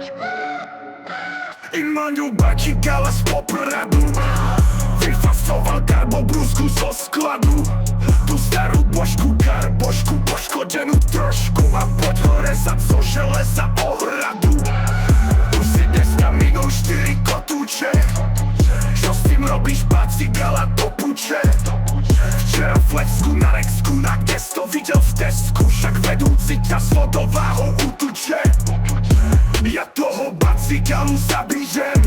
I maniuba kikala z popradu Wyfasował garbo brusku zo skladu Tu starú božku, karbožku, poškodenú trošku Mám pod hore za co železa ohradu Tu si dneska minul 4 kotúče Čo s tým robíš, páci gala do puče Včera v Lecku na Rexku, na gesto videl v Tesku Však vedúci ťa s vodováhou utuče Ja toho bacigalu zabijem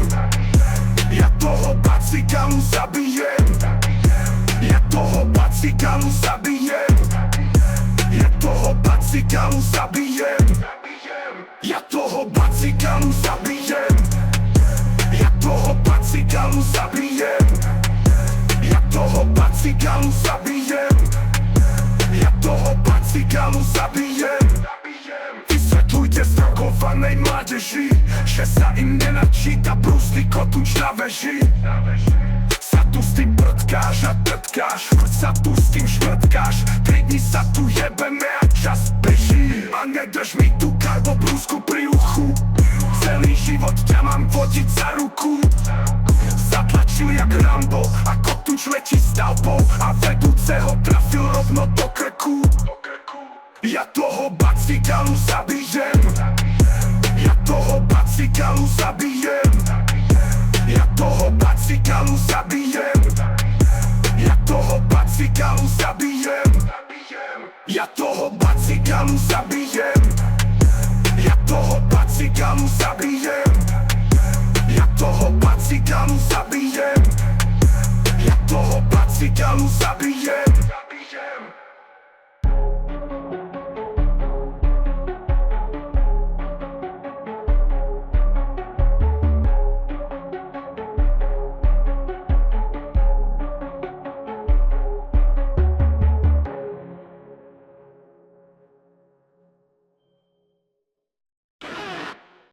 Ja toho bacigalu zabijem Ja toho bacigalu zabijem Ja toho bacigalu zabijem Ja toho bacigalu zabijem Ja toho bacigalu zabijem Ja toho bacigalu zabijem Ja toho bacigalu zabijem Vysvetľujte zdrogovanej mládeži Že sa im nenačíta brúsny kotúč na veži Sa tu s tým prdkáš a trtkáš Furt sa tu s tým šmrtkáš 3 dní sa tu jebeme a čas beží A nedrž mi tu karbo brúsku pri uchu Celý život ťa mám vodiť za ruku Zatlačil jak Rambo a kotúč letí stavbou A vedúceho trafil rovno do krku Ja toho bacigalu zabijem Ja toho bacigalu zabijem Ja toho bacigalu zabijem Ja toho bacigalu zabijem Ja toho bacigalu zabijem Ja toho bacigalu zabijem Ja toho bacigalu zabijem Ja toho bacigalu zabijem